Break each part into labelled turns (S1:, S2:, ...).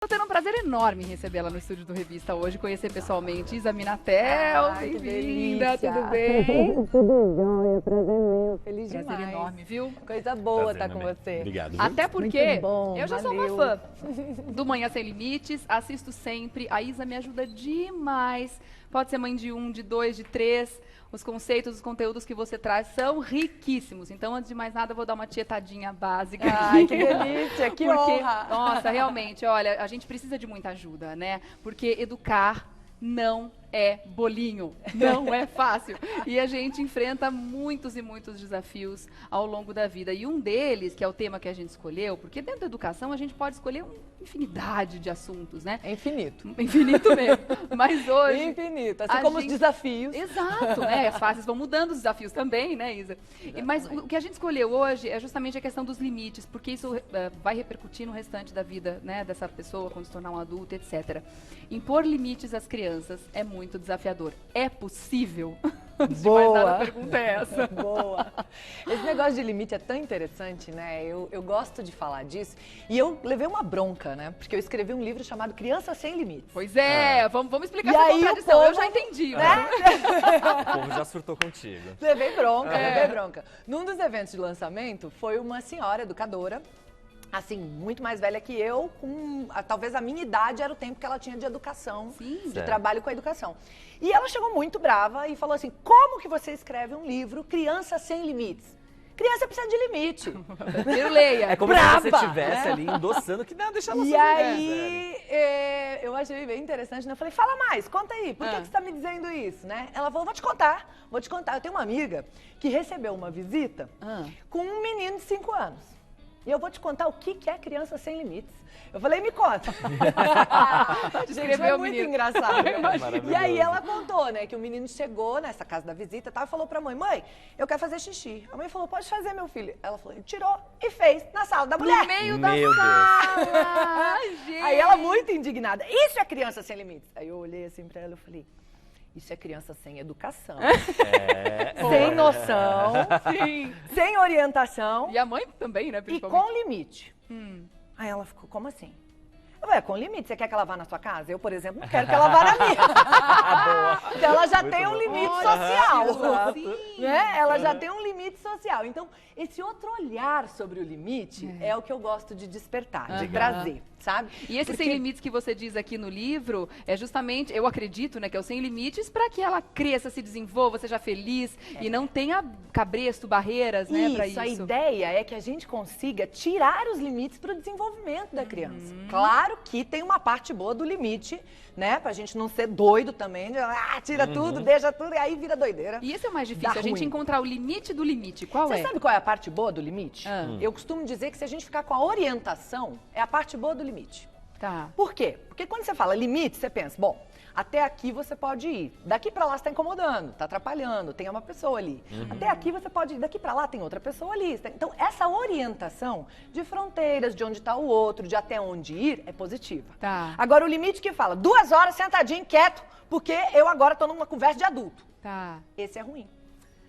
S1: Estou tendo um prazer enorme em recebê-la no estúdio do Revista hoje, conhecer pessoalmente Isa Minatel, bem-vinda, tudo bem?
S2: Tudo jóia, prazer meu, feliz
S1: Prazer
S2: demais.
S1: enorme, viu?
S2: Coisa boa estar com você.
S3: Obrigado. Viu?
S1: Até porque
S2: Muito bom,
S1: eu já sou
S2: valeu.
S1: uma fã do Manhã Sem Limites, assisto sempre, a Isa me ajuda demais. Pode ser mãe de um, de dois, de três. Os conceitos, os conteúdos que você traz são riquíssimos. Então, antes de mais nada, eu vou dar uma tietadinha básica.
S2: Ai, que delícia, que
S1: Porque,
S2: honra.
S1: nossa, realmente, olha, a gente precisa de muita ajuda, né? Porque educar não é bolinho, não é fácil. E a gente enfrenta muitos e muitos desafios ao longo da vida. E um deles, que é o tema que a gente escolheu, porque dentro da educação a gente pode escolher uma infinidade de assuntos, né?
S2: É infinito.
S1: Infinito mesmo. Mas hoje...
S2: Infinito, assim
S1: a
S2: como os
S1: gente-
S2: desafios.
S1: Exato, né? As fases vão mudando, os desafios também, né, Isa? Mas o que a gente escolheu hoje é justamente a questão dos limites, porque isso vai repercutir no restante da vida, né, dessa pessoa quando se tornar um adulto, etc. Impor limites às crianças é muito desafiador. É possível? Antes de mais nada, a pergunta é essa.
S2: Boa. Esse negócio de limite é tão interessante, né? Eu gosto de falar disso. E eu levei uma bronca, né? Porque eu escrevi um livro chamado Criança Sem Limites.
S1: Pois é, vamos explicar
S2: E
S1: essa
S2: aí o
S1: contradição. Eu
S2: povo,
S1: já entendi.
S2: né?
S3: O povo já surtou contigo.
S2: Levei bronca. Num dos eventos de lançamento, foi uma senhora educadora, assim, muito mais velha que eu, talvez a minha idade era o tempo que ela tinha de educação,
S1: Sim.
S2: de
S3: Certo.
S2: trabalho com a educação. E ela chegou muito brava e falou assim, como que você escreve um livro, Criança Sem Limites? Criança precisa de limite.
S1: Primeiro leia.
S3: É como
S2: Braba,
S3: se você estivesse
S2: né?
S3: ali endossando que não, deixa ela
S2: E
S3: fazer,
S2: aí, eu achei bem interessante, né? Eu falei, fala mais, conta aí, por que
S1: Ah.
S2: que você tá me dizendo isso, né? Ela falou, vou te contar. Eu tenho uma amiga que recebeu uma visita
S1: Ah.
S2: com um menino de 5 anos. E eu vou te contar o que é Criança Sem Limites. Eu falei, me conta. Gente,
S1: Descreveu
S2: foi
S1: o
S2: muito
S1: menino.
S2: engraçado.
S3: Maravilhoso.
S2: E aí ela contou, né, que o menino chegou nessa casa da visita e tal, e falou pra mãe, mãe, eu quero fazer xixi. A mãe falou, pode fazer, meu filho. Ela falou, ele tirou e fez na sala da mulher.
S1: No meio da
S3: Meu Deus.
S1: sala. Ai, gente.
S2: Aí ela muito indignada, isso é Criança Sem Limites. Aí eu olhei assim pra ela e falei, isso é criança sem educação, sem noção,
S1: Sim.
S2: sem orientação
S1: E a mãe também, né,
S2: e
S1: principalmente.
S2: com limite. Aí ela ficou, como assim? Eu falei, com limite, você quer que ela vá na sua casa? Eu, por exemplo, não quero que ela vá na minha. Então ela já
S3: Muito
S2: tem um
S3: bom.
S2: limite
S1: Olha,
S2: social.
S1: sim.
S2: Né? Ela já tem um limite social. Então, esse outro olhar sobre o limite é o que eu gosto de despertar, de
S1: Aham.
S2: trazer, sabe?
S1: E esse
S2: Porque-
S1: sem limites que você diz aqui no livro é justamente, eu acredito, né, que é o sem limites para que ela cresça, se desenvolva, seja feliz e não tenha cabresto, barreiras, né, para isso.
S2: A ideia é que a gente consiga tirar os limites para o desenvolvimento da criança. Claro que tem uma parte boa do limite, né? Pra gente não ser doido também, de, tira tudo, deixa tudo, e aí vira doideira.
S1: E esse é o mais difícil,
S2: Dá
S1: a gente
S2: ruim.
S1: encontrar o limite do limite. Qual
S2: Você
S1: é?
S2: sabe qual é a parte boa do limite?
S1: Ah.
S2: Eu costumo dizer que se a gente ficar com a orientação, é a parte boa do limite.
S1: Tá.
S2: Por quê? Porque quando você fala limite, você pensa, bom, até aqui você pode ir. Daqui pra lá você tá incomodando, tá atrapalhando, tem uma pessoa ali. Até aqui você pode ir, daqui pra lá tem outra pessoa ali. Então, essa orientação de fronteiras, de onde está o outro, de até onde ir, é positiva.
S1: Tá.
S2: Agora, o limite que fala 2 horas sentadinho, quieto, porque eu agora tô numa conversa de adulto.
S1: Tá.
S2: Esse é ruim.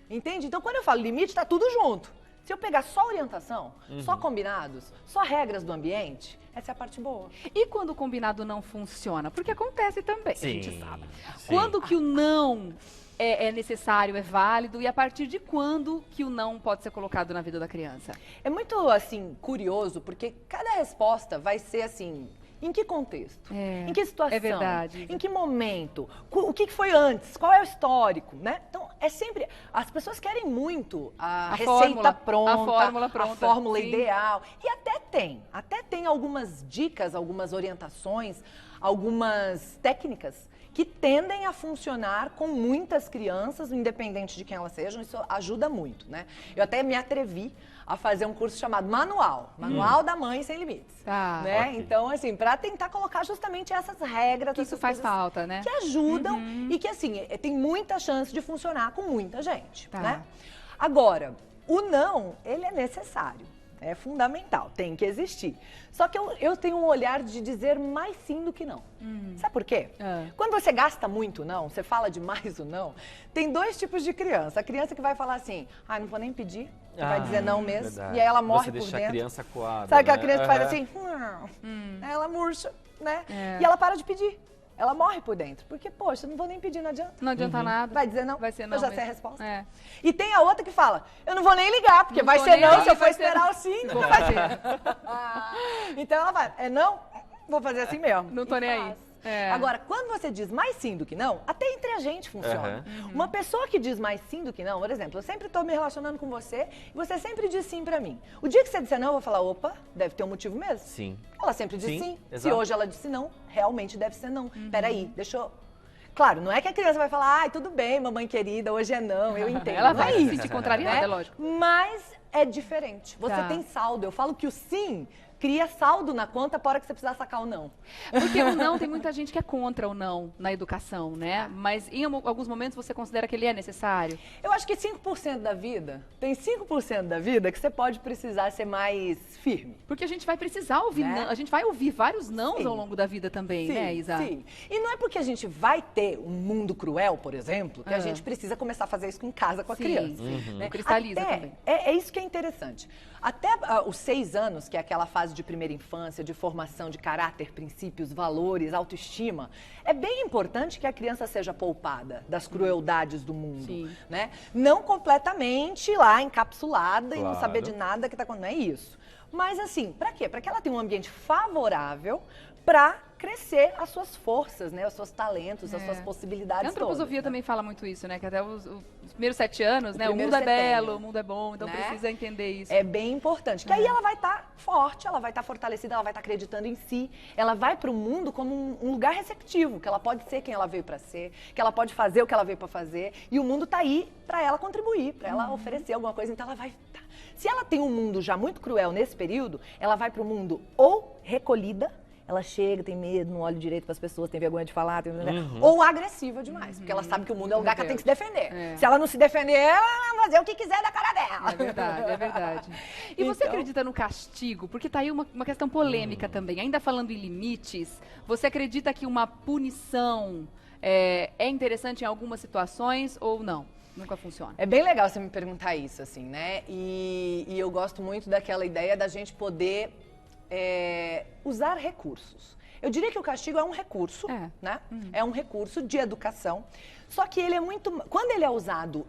S2: Entende? Então, quando eu falo limite, tá tudo junto. Se eu pegar só orientação, só combinados, só regras do ambiente, essa é a parte boa.
S1: E quando o combinado não funciona? Porque acontece também, a gente
S3: Sim,
S1: sabe.
S3: sim.
S1: Quando que o não é necessário, é válido, e a partir de quando que o não pode ser colocado na vida da criança?
S2: É muito, assim, curioso, porque cada resposta vai ser, assim, em que contexto?
S1: É,
S2: Em que situação?
S1: é verdade.
S2: Em que momento? O que foi antes? Qual é o histórico, né? Então, é sempre... As pessoas querem muito a receita
S1: fórmula,
S2: pronta,
S1: a fórmula pronta,
S2: a fórmula
S1: sim.
S2: ideal. E até tem algumas dicas, algumas orientações, algumas técnicas que tendem a funcionar com muitas crianças, independente de quem elas sejam, isso ajuda muito, né? Eu até me atrevi a fazer um curso chamado Manual da Mãe Sem Limites.
S1: Tá.
S2: Né?
S3: Ok.
S2: Então, assim, para tentar colocar justamente essas regras,
S1: Que isso
S2: essas
S1: faz
S2: coisas
S1: falta, né?
S2: que ajudam e que, assim, tem muita chance de funcionar com muita gente,
S1: Tá.
S2: né? Agora, o não, ele é necessário. É fundamental, tem que existir. Só que eu tenho um olhar de dizer mais sim do que não. Sabe por quê?
S1: Ah.
S2: Quando você gasta muito não, você fala demais o não, tem 2 tipos de criança. A criança que vai falar assim, não vou nem pedir, vai dizer não mesmo.
S3: Verdade.
S2: E aí ela morre
S3: Você
S2: por
S3: deixa
S2: dentro.
S3: a criança coada,
S2: Sabe que a
S3: né?
S2: criança faz
S3: Aham.
S2: assim? Ela murcha, né?
S1: É.
S2: E ela para de pedir. Ela morre por dentro. Porque, poxa, não vou nem pedir, não adianta.
S1: Não adianta nada.
S2: Vai dizer não?
S1: Vai ser não
S2: Eu já
S1: mesmo.
S2: sei a resposta.
S1: É.
S2: E tem a outra que fala, eu não vou nem ligar, porque
S1: Não
S2: vai
S1: tô
S2: ser
S1: nem
S2: não,
S1: aí,
S2: se eu for
S1: vai ser
S2: esperar
S1: não.
S2: o sim,
S1: Vou
S2: não vai
S1: fazer.
S2: Então ela vai, é não? Vou fazer assim mesmo.
S1: Não tô
S2: E
S1: nem aí.
S2: faz.
S1: É.
S2: Agora, quando você diz mais sim do que não, até entre a gente funciona. Uma pessoa que diz mais sim do que não, por exemplo, eu sempre estou me relacionando com você e você sempre diz sim pra mim. O dia que você disser não, eu vou falar, opa, deve ter um motivo mesmo.
S3: Sim.
S2: Ela sempre diz
S3: Sim,
S2: sim. Se
S3: exato.
S2: hoje ela disse não, realmente deve ser não. Peraí, deixa eu... Claro, não é que a criança vai falar, ai, tudo bem, mamãe querida, hoje é não, eu entendo.
S1: Ela
S2: Não
S1: vai
S2: é
S1: se
S2: isso,
S1: sentir contrariada,
S2: né?
S1: é lógico.
S2: Mas é diferente. Você
S1: Tá.
S2: tem saldo. Eu falo que o sim cria saldo na conta para hora que você precisar sacar o não.
S1: Porque o não, tem muita gente que é contra o não na educação, né? Mas em alguns momentos você considera que ele é necessário?
S2: Eu acho que 5% da vida, tem 5% da vida que você pode precisar ser mais firme.
S1: Porque a gente vai precisar ouvir,
S2: Né?
S1: não, a gente vai ouvir vários nãos
S2: Sim.
S1: ao longo da vida também, né, Isa?
S2: Sim. E não é porque a gente vai ter um mundo cruel, por exemplo, que a
S1: Ah.
S2: gente precisa começar a fazer isso em casa com a
S1: Sim,
S2: criança.
S1: sim.
S2: Né?
S1: Cristaliza
S2: Até-
S1: também.
S2: É isso que é interessante. Até os 6 anos, que é aquela fase de primeira infância, de formação de caráter, princípios, valores, autoestima, é bem importante que a criança seja poupada das crueldades do mundo.
S1: Sim.
S2: Né? Não completamente lá encapsulada e não
S3: Claro.
S2: saber de nada que está acontecendo. Não é isso. Mas assim, para quê? Para que ela tenha um ambiente favorável para crescer as suas forças, né? Os seus talentos, as suas
S1: A
S2: possibilidades
S1: antroposofia
S2: todas, né?
S1: também fala muito isso, né? Que até os primeiros 7 anos, né? O
S2: primeiro
S1: mundo é
S2: setênio.
S1: belo, o mundo é bom, então
S2: Né?
S1: precisa entender isso.
S2: É bem importante. Que aí ela vai estar forte, ela vai estar fortalecida, ela vai estar acreditando em si. Ela vai para o mundo como um lugar receptivo, que ela pode ser quem ela veio para ser, que ela pode fazer o que ela veio para fazer. E o mundo tá aí para ela contribuir, para ela oferecer alguma coisa. Então ela vai... Se ela tem um mundo já muito cruel nesse período, ela vai para o mundo ou recolhida, ela chega, tem medo, não olha direito para as pessoas, tem vergonha de falar, ou agressiva demais, porque ela sabe que o mundo é um lugar que ela tem que se defender.
S1: É.
S2: Se ela não se defender, ela vai fazer o que quiser da cara dela.
S1: É verdade, é verdade. E você
S2: Então-
S1: acredita no castigo? Porque tá aí uma questão polêmica também. Ainda falando em limites, você acredita que uma punição é interessante em algumas situações ou não? Nunca funciona.
S2: É bem legal você me perguntar isso, assim, né? E eu gosto muito daquela ideia da gente poder usar recursos. Eu diria que o castigo é um recurso, né? É um recurso de educação. Só que ele é muito... Quando ele é usado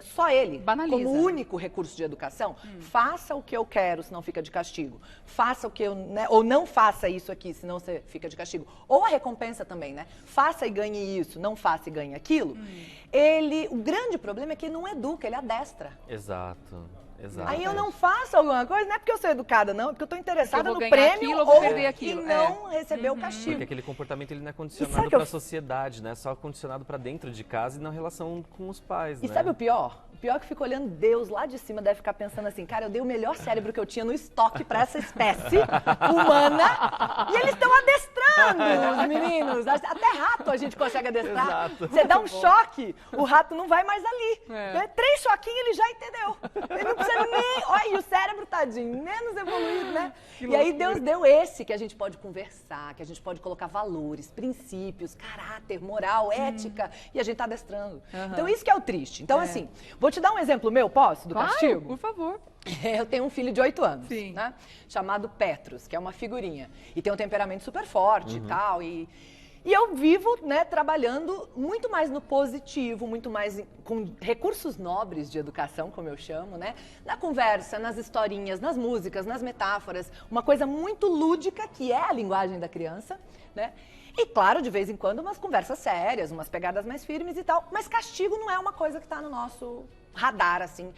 S2: só ele,
S1: Banaliza.
S2: como único recurso de educação, faça o que eu quero, senão fica de castigo. Faça o que eu... Né? Ou não faça isso aqui, senão você fica de castigo. Ou a recompensa também, né? Faça e ganhe isso, não faça e ganhe aquilo. O grande problema é que ele não educa, ele adestra.
S3: Exato. Exato.
S2: Aí eu não faço alguma coisa, não é porque eu sou educada, não, é porque eu tô interessada
S1: Porque eu vou
S2: no
S1: ganhar
S2: prêmio
S1: aquilo, eu vou
S2: ou
S1: perder aquilo.
S2: e não receber o castigo.
S3: Porque aquele comportamento ele não é
S2: sabe
S3: condicionado
S2: que eu-
S3: para a sociedade, né? Só condicionado para dentro de casa e na relação com os pais,
S2: E
S3: né?
S2: sabe o pior? O pior é que fica olhando Deus lá de cima, deve ficar pensando assim, cara, eu dei o melhor cérebro que eu tinha no estoque pra essa espécie humana e eles estão adestrando os meninos. Até rato a gente consegue adestrar.
S3: Exato.
S2: Você dá um choque, o rato não vai mais ali.
S1: É.
S2: Né? 3 choquinhos ele já entendeu. Ele não precisa nem... Olha, e o cérebro, tadinho, menos evoluído, né? E aí Deus deu esse que a gente pode conversar, que a gente pode colocar valores, princípios, caráter, moral, ética, e a gente tá adestrando. Então isso que é o triste. Então assim, vou te dar um exemplo meu, posso, do
S1: Claro,
S2: castigo?
S1: por favor.
S2: Eu tenho um filho de 8 anos,
S1: Sim.
S2: né? Chamado Petrus, que é uma figurinha. E tem um temperamento super forte e tal. E eu vivo, né, trabalhando muito mais no positivo, muito mais com recursos nobres de educação, como eu chamo, né? Na conversa, nas historinhas, nas músicas, nas metáforas. Uma coisa muito lúdica, que é a linguagem da criança, né? E, claro, de vez em quando, umas conversas sérias, umas pegadas mais firmes e tal. Mas castigo não é uma coisa que está no nosso radar, assim.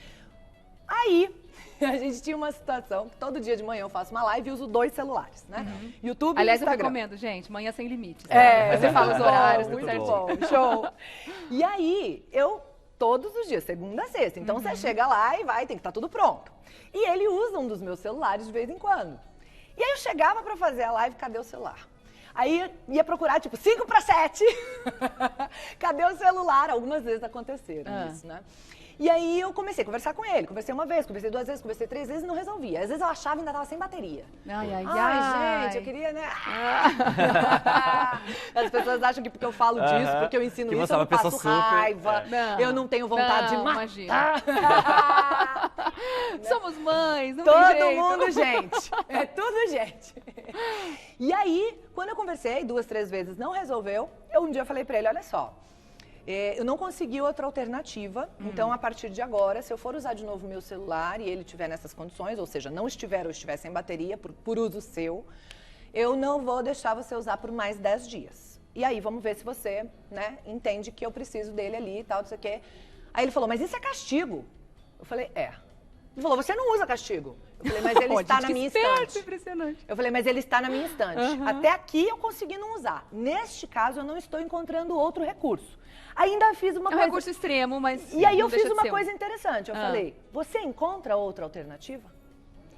S2: Aí, a gente tinha uma situação que todo dia de manhã eu faço uma live e uso 2 celulares, né? YouTube
S1: Aliás,
S2: e
S1: eu
S2: Instagram.
S1: recomendo, gente, Manhã Sem Limites.
S2: Você
S1: fala os horários, tudo
S2: muito
S1: certinho.
S2: bom, show. E aí, eu, todos os dias, segunda a sexta. Então, você chega lá e vai, tem que estar tudo pronto. E ele usa um dos meus celulares de vez em quando. E aí, eu chegava pra fazer a live, cadê o celular? Aí, ia procurar, tipo, 5 para 7. Cadê o celular? Algumas vezes aconteceram isso, né? E aí eu comecei a conversar com ele. Conversei uma vez, conversei 2 vezes, conversei 3 vezes e não resolvia. Às vezes eu achava e ainda tava sem bateria. Ai, gente, eu queria, né? As pessoas acham que porque eu falo disso, porque eu ensino
S3: que
S2: isso,
S3: você
S2: eu
S3: é uma
S2: não passo
S3: pessoa super-
S2: raiva, eu não tenho vontade de matar.
S1: Imagina. Somos mães, não tem
S2: Todo
S1: jeito.
S2: mundo, gente. É tudo gente. E aí, quando eu conversei 2, 3 vezes, não resolveu, eu um dia falei pra ele, olha só, eu não consegui outra alternativa, então a partir de agora, se eu for usar de novo meu celular e ele estiver nessas condições, ou seja, não estiver ou estiver sem bateria, por uso seu, eu não vou deixar você usar por mais 10 dias. E aí, vamos ver se você, né, entende que eu preciso dele ali e tal, não sei o quê. Aí ele falou, mas isso é castigo. Eu falei, é. Ele falou, você não usa castigo. Eu falei, mas ele está na minha estante.
S1: Impressionante.
S2: Eu falei, mas ele está na minha estante. Até aqui eu consegui não usar. Neste caso, eu não estou encontrando outro recurso. Ainda fiz uma
S1: É um
S2: coisa...
S1: recurso extremo, mas
S2: E aí
S1: não
S2: eu
S1: deixa
S2: fiz
S1: de
S2: uma
S1: ser um.
S2: coisa interessante. Eu falei, você encontra outra alternativa?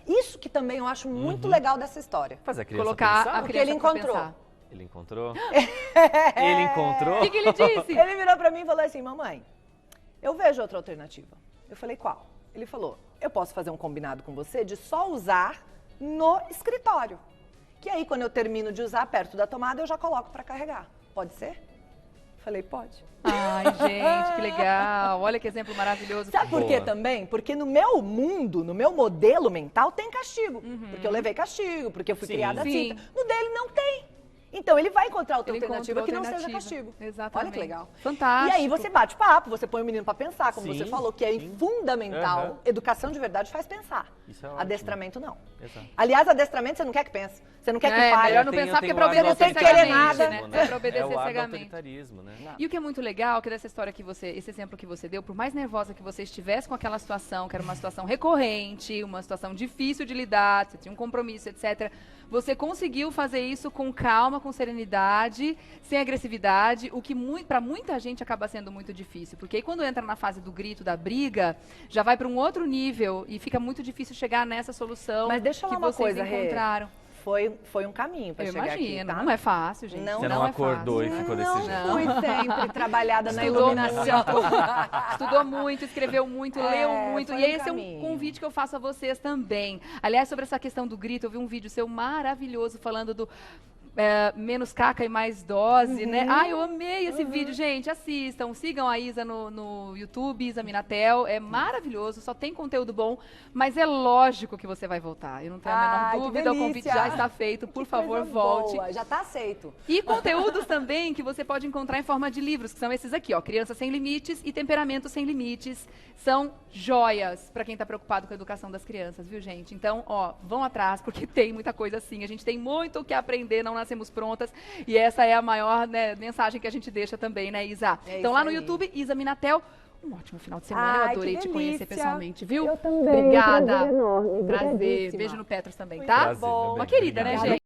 S2: Isso que também eu acho muito legal dessa história.
S3: Fazer a criança
S1: Colocar
S3: pensar.
S1: a
S2: Porque
S1: criança
S2: ele
S1: pra
S2: encontrou.
S1: pensar.
S3: Ele encontrou? Ele encontrou?
S1: O que ele disse?
S2: Ele virou pra mim e falou assim, mamãe, eu vejo outra alternativa. Eu falei, qual? Ele falou, eu posso fazer um combinado com você de só usar no escritório. Que aí, quando eu termino de usar perto da tomada, eu já coloco pra carregar. Pode ser? Eu falei, pode.
S1: Ai, gente, que legal. Olha que exemplo maravilhoso.
S2: Sabe por quê
S3: Boa.
S2: também? Porque no meu mundo, no meu modelo mental, tem castigo. Porque eu levei castigo, porque eu fui
S3: Sim.
S2: criada
S1: Sim.
S2: assim. No dele não tem. Então ele vai encontrar outra
S1: Ele
S2: alternativa
S1: encontrou
S2: que não seja
S1: alternativa.
S2: castigo.
S1: Exatamente.
S2: Olha que legal.
S1: Fantástico.
S2: E aí você bate papo, você põe o menino pra pensar, como
S3: Sim,
S2: você falou, que é
S3: sim.
S2: fundamental.
S3: Aham.
S2: Educação de verdade faz pensar.
S3: Isso é ótimo.
S2: Adestramento não.
S3: Exato.
S2: Aliás, adestramento você não quer que pense. Você não quer que
S1: É,
S2: fale.
S1: melhor não
S3: Tem-
S1: pensar, porque
S3: tem
S1: é pra
S3: o ar do
S1: obedecer
S2: Não tem que querer
S1: cegamente,
S2: nada.
S1: né? É pra obedecer
S3: É o ar do
S1: cegamente.
S3: autoritarismo, né?
S1: E o que é muito legal, que dessa história que você, esse exemplo que você deu, por mais nervosa que você estivesse com aquela situação, que era uma situação recorrente, uma situação difícil de lidar, você tinha um compromisso, etc., você conseguiu fazer isso com calma, com serenidade, sem agressividade, o que para muita gente acaba sendo muito difícil, porque aí quando entra na fase do grito, da briga, já vai para um outro nível e fica muito difícil chegar nessa solução
S2: Mas deixa eu
S1: que
S2: falar uma
S1: vocês
S2: coisa, Rê.
S1: encontraram.
S2: Foi um caminho pra
S1: Eu
S2: chegar
S1: imagino,
S2: aqui, tá?
S1: não é fácil, gente.
S2: Não,
S3: Você não
S1: é
S3: acordou
S1: fácil.
S3: e ficou desse
S2: Não
S3: jeito.
S2: fui sempre trabalhada na
S1: Estudou
S2: iluminação.
S1: Estudou muito, escreveu muito, leu muito.
S2: foi
S1: E
S2: um
S1: esse é um
S2: caminho.
S1: convite que eu faço a vocês também. Aliás, sobre essa questão do grito, eu vi um vídeo seu maravilhoso falando do menos caca e mais dose, né? Ai, eu amei esse vídeo, gente. Assistam, sigam a Isa no YouTube, Isa Minatel. É maravilhoso, só tem conteúdo bom, mas é lógico que você vai voltar. Eu não tenho a
S2: Ai,
S1: menor
S2: que
S1: dúvida, o convite
S2: delícia.
S1: já está feito. Por
S2: Que
S1: favor,
S2: coisa
S1: volte.
S2: boa, já tá aceito.
S1: E conteúdos também que você pode encontrar em forma de livros, que são esses aqui, ó, Criança Sem Limites e Temperamento Sem Limites. São joias para quem está preocupado com a educação das crianças, viu, gente? Então, ó, vão atrás, porque tem muita coisa assim. A gente tem muito o que aprender, não nascemos prontas. E essa é a maior, né, mensagem que a gente deixa também, né, Isa?
S2: É
S1: Então,
S2: isso
S1: lá no
S2: aí.
S1: YouTube, Isa Minatel. Um ótimo final de semana. Eu
S2: Ai,
S1: adorei
S2: que
S1: te conhecer
S2: delícia.
S1: pessoalmente, viu?
S4: Eu também.
S1: Obrigada.
S4: Um prazer enorme.
S1: Prazer.
S4: Obrigadíssima.
S1: Beijo no Petros também,
S2: Muito
S1: tá?
S3: Prazer, meu bem.
S1: Uma querida, né,
S3: Obrigado.